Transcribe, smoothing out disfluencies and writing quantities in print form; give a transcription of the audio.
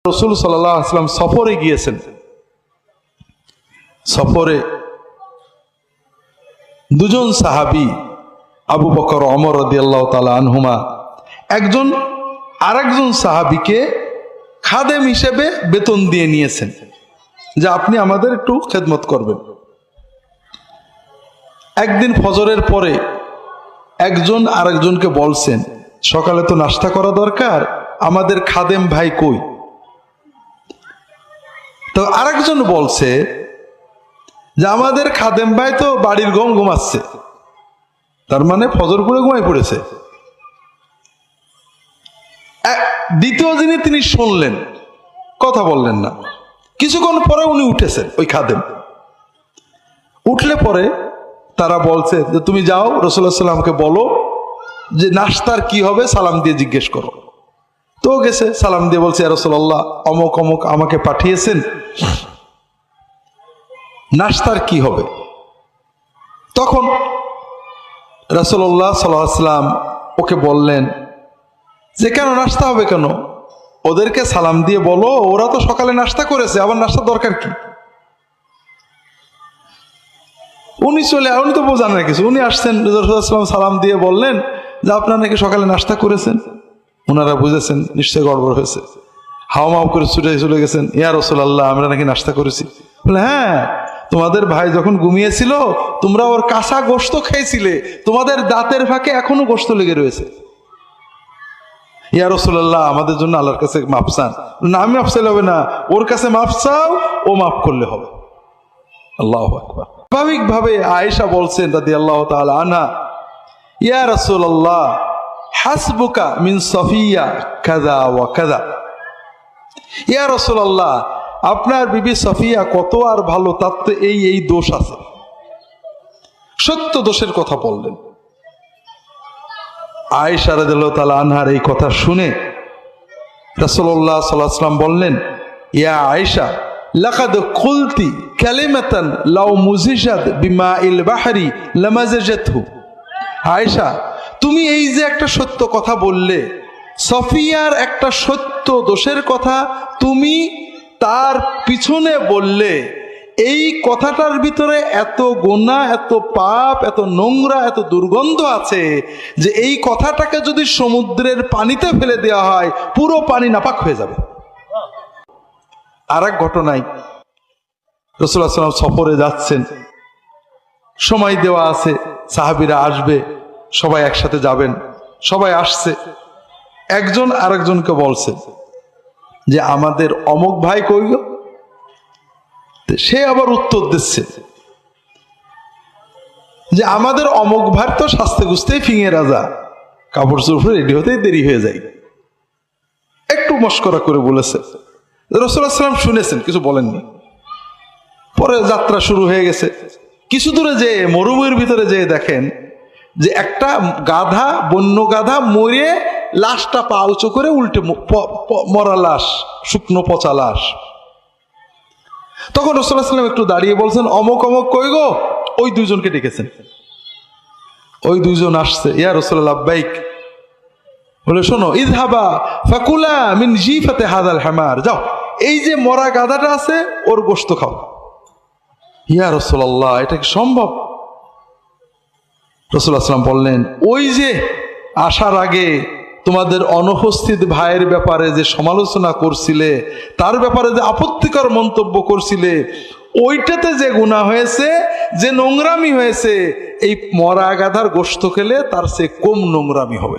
রাসূল সাল্লাল্লাহু আলাইহি ওয়াসাল্লাম সফরে গিয়েছেন। সফরে দুজন সাহাবী আবু বকর ওমর রাদিয়াল্লাহু তাআলা আনহুমা একজন আরেকজন সাহাবীকে খাদেম হিসেবে বেতন দিয়ে নিয়েছেন যে আপনি আমাদের একটু খেদমত করবেন। একদিন ফজরের পরে একজন আরেকজনকে বলছেন, সকালে তো নাস্তা করা দরকার, আমাদের খাদেম ভাই কই? তো আরেকজন বলছে যে আমাদের খাদেম ভাই তো বাড়ির ঘুমাচ্ছে, তার মানে ফজর পড়ে ঘুমাই পড়েছে। দ্বিতীয় দিনে তিনি শুনলেন, কথা বললেন না। কিছুক্ষণ পরে উনি উঠেছেন, ওই খাদেম উঠলে পরে তারা বলছে যে তুমি যাও রাসূলুল্লাহ সাল্লাল্লাহু আলাইহি ওয়াসাল্লামকে বলো যে নাস্তার কি হবে, সালাম দিয়ে জিজ্ঞেস করো। তো গেছে, সালাম দিয়ে বলছে ইয়া রাসূলুল্লাহ অমুক অমুক আমাকে পাঠিয়েছেন, নাস্তার কি হবে? তখন রাসূলুল্লাহ সাল্লাল্লাহু আলাইহি ওয়াসাল্লাম ওকে বললেন যে কেন নাস্তা হবে কেন? ওদেরকে সালাম দিয়ে বলো, ওরা তো সকালে নাস্তা করেছে, আবার নাস্তা দরকার কি? উনি তো বোঝান না কিছু। উনি আসছেন, রাসূলুল্লাহ সালাম দিয়ে বললেন যে আপনারা নাকি সকালে নাস্তা করেছেন। ওনারা বুঝেছেন নিশ্চয় গড়বড় হয়েছে, হাওয়া মাও করে ছুটে চলে গেছেন, ইয়া রাসূলুল্লাহ আমরা নাকি নাস্তা করেছি। বলে হ্যাঁ, তোমাদের ভাই যখন ঘুমিয়েছিল তোমরা ওর কাঁচা গোশত খেয়েছিলে, তোমাদের দাঁতের ফাঁকে এখনো গোশত লেগে রয়েছে। ইয়া রাসূলুল্লাহ আমাদের জন্য আল্লাহর কাছে মাফ চান। না, আমি মাফ চাইলে হবে না, ওর কাছে মাফ চাও, ও মাফ করলে হবে। আল্লাহু আকবার। স্বাভাবিকভাবে আয়েশা বলছেন রাদিয়াল্লাহু তাআলা আনহা, ইয়া রাসূলুল্লাহ হাসবুকা মিন সফিয়া কাযা ওয়া কাযা। ইয়া রাসূলুল্লাহ আপনার বিবি সফিয়া কত আর ভালো, তার তো এই দোষ আছে। সত্য দোষের কথা বললেন। আয়েশা রাদিয়াল্লাহু তাআলা আনহার এই কথা শুনে রাসূলুল্লাহ সাল্লাল্লাহু আলাইহি ওয়াসাল্লাম বললেন, ইয়া আয়েশা লাকাদ কুলতি কালিমাতান লাউ মুজিজাত বিমাইল বাহরি লামাজাজাতহু। আয়েশা তুমি এই যে একটা সত্য কথা বললে, সফিয়ার একটা সত্য দোষের কথা তুমি তার পিছনে বললে, এই কথাটার ভিতরে এত গুনাহ, এত পাপ, এত নোংরা, এত দুর্গন্ধ আছে যে এই কথাটাকে যদি সমুদ্রের পানিতে ফেলে দেওয়া হয় পুরো পানি নাপাক হয়ে যাবে। আর এক ঘটনায় রাসূলুল্লাহ সাল্লাল্লাহু আলাইহি ওয়াসাল্লাম সফরে যাচ্ছেন, সময় দেওয়া আছে, সাহাবীরা আসবে, সবাই একসাথে যাবেন। সবাই আসছে, একজন আরেকজনকে বলছে যে আমাদের অমুক ভাই কই গো? সে আবার উত্তর দিচ্ছে যে আমাদের অমুক ভাই তো সাজতে গুছতেই ফিঙে রাজা, কাপড় চোপড় রেডি হতেই দেরি হয়ে যায়। একটু মস্করা করে বলেছে। রাসূলুল্লাহ সাল্লাল্লাহু আলাইহি ওয়াসাল্লাম শুনেছেন, কিছু বলেননি। পরে যাত্রা শুরু হয়ে গেছে। কিছু দূরে যে মরুভূমির ভিতরে যেয়ে দেখেন যে একটা গাধা, বন্য গাধা মরে লাশটা পা উঁচু করে উল্টে, মরা লাশ, শুকনো পচা লাশ। তখন রাসূলুল্লাহ সাল্লাল্লাহু আলাইহি ওয়াসাল্লাম একটু দাঁড়িয়ে বলছেন অমুক অমুক কই গো? ওই দুইজনকে ডেকেছেন। ওই দুইজন আসছে, ইয়া রাসূলুল্লাহ লাব্বাইক। বলে শোনো, ইযহাবা ফাকুলা মিন জিফাতে হাযাল হামার, যাও এই যে মরা গাধাটা আছে ওর গোশত খাও। ইয়া রাসূলুল্লাহ এটা কি সম্ভব? রাসূলুল্লাহ সাল্লাল্লাহু আলাইহি ওয়াসাল্লাম বললেন, ওই যে আসার আগে তোমাদের অনুপস্থিত ভাইয়ের ব্যাপারে যে সমালোচনা করছিলে, তার ব্যাপারে যে আপত্তিকর মন্তব্য করছিলে, ওইটাতে যে গুনাহ হয়েছে, যে নোংরামি হয়েছে, এই মরা গাধার গোশত খেলে তার চেয়ে কম নোংরামি হবে।